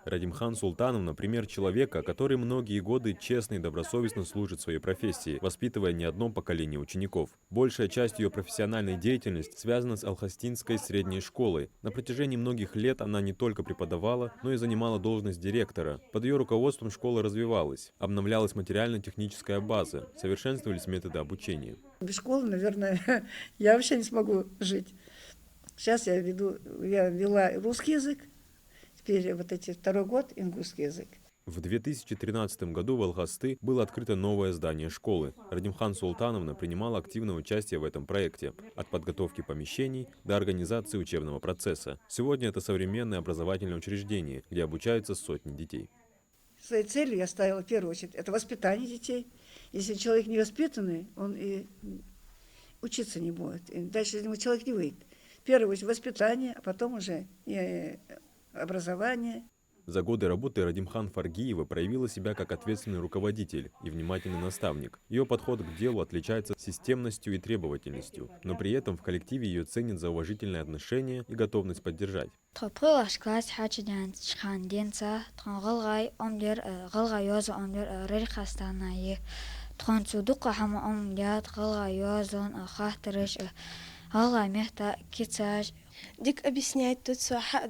Радимхан Султановна – пример человека, который многие годы честно и добросовестно служит своей профессии, воспитывая не одно поколение учеников. Большая часть ее профессиональной деятельности связана с Алхастинской средней школой. На протяжении многих лет она не только преподавала, но и занимала должность директора. Под ее руководством школа развивалась, обновлялась материально-техническая база, совершенствовались методы обучения. Без школы, наверное, я вообще не смогу жить. Сейчас я вела русский язык, теперь вот эти второй год ингушский язык. В 2013 году в Алхасты было открыто новое здание школы. Радимхан Султановна принимала активное участие в этом проекте, от подготовки помещений до организации учебного процесса. Сегодня это современное образовательное учреждение, где обучаются сотни детей. Своей целью я ставила в первую очередь это воспитание детей. Если человек невоспитанный, он и учиться не будет. И дальше из него человек не выйдет. В первую очередь воспитание, а потом уже и образование. За годы работы Радимхан Фаргиева проявила себя как ответственный руководитель и внимательный наставник. Ее подход к делу отличается системностью и требовательностью, но при этом в коллективе ее ценят за уважительное отношение и готовность поддержать. Дик объяснять тут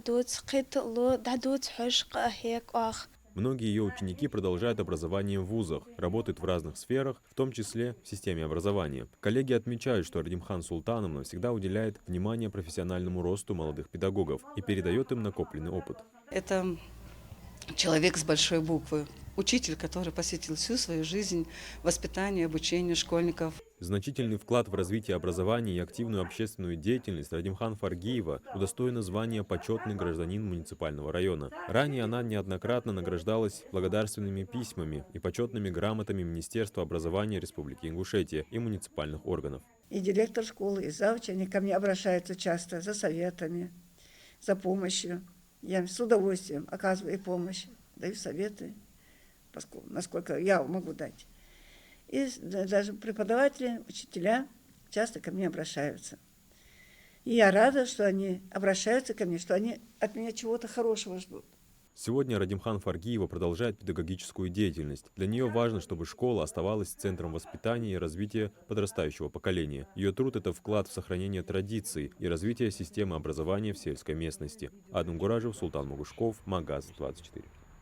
тут скитло дадут хешка хек ах. Многие ее ученики продолжают образование в вузах, работают в разных сферах, в том числе в системе образования. Коллеги отмечают, что Радимхан Султановна всегда уделяет внимание профессиональному росту молодых педагогов и передает им накопленный опыт. Это человек с большой буквы, учитель, который посвятил всю свою жизнь воспитанию, обучению школьников. Значительный вклад в развитие образования и активную общественную деятельность Радимхан Фаргиева удостоена звания «Почетный гражданин муниципального района». Ранее она неоднократно награждалась благодарственными письмами и почетными грамотами Министерства образования Республики Ингушетия и муниципальных органов. И директор школы, и завуч, они ко мне обращаются часто за советами, за помощью. Я с удовольствием оказываю и помощь, даю советы, насколько я могу дать. И даже преподаватели, учителя часто ко мне обращаются. И я рада, что они обращаются ко мне, что они от меня чего-то хорошего ждут. Сегодня Радимхан Фаргиева продолжает педагогическую деятельность. Для нее важно, чтобы школа оставалась центром воспитания и развития подрастающего поколения. Ее труд – это вклад в сохранение традиций и развитие системы образования в сельской местности. Адам Гуражев, Султан Могушков, Магаз 24.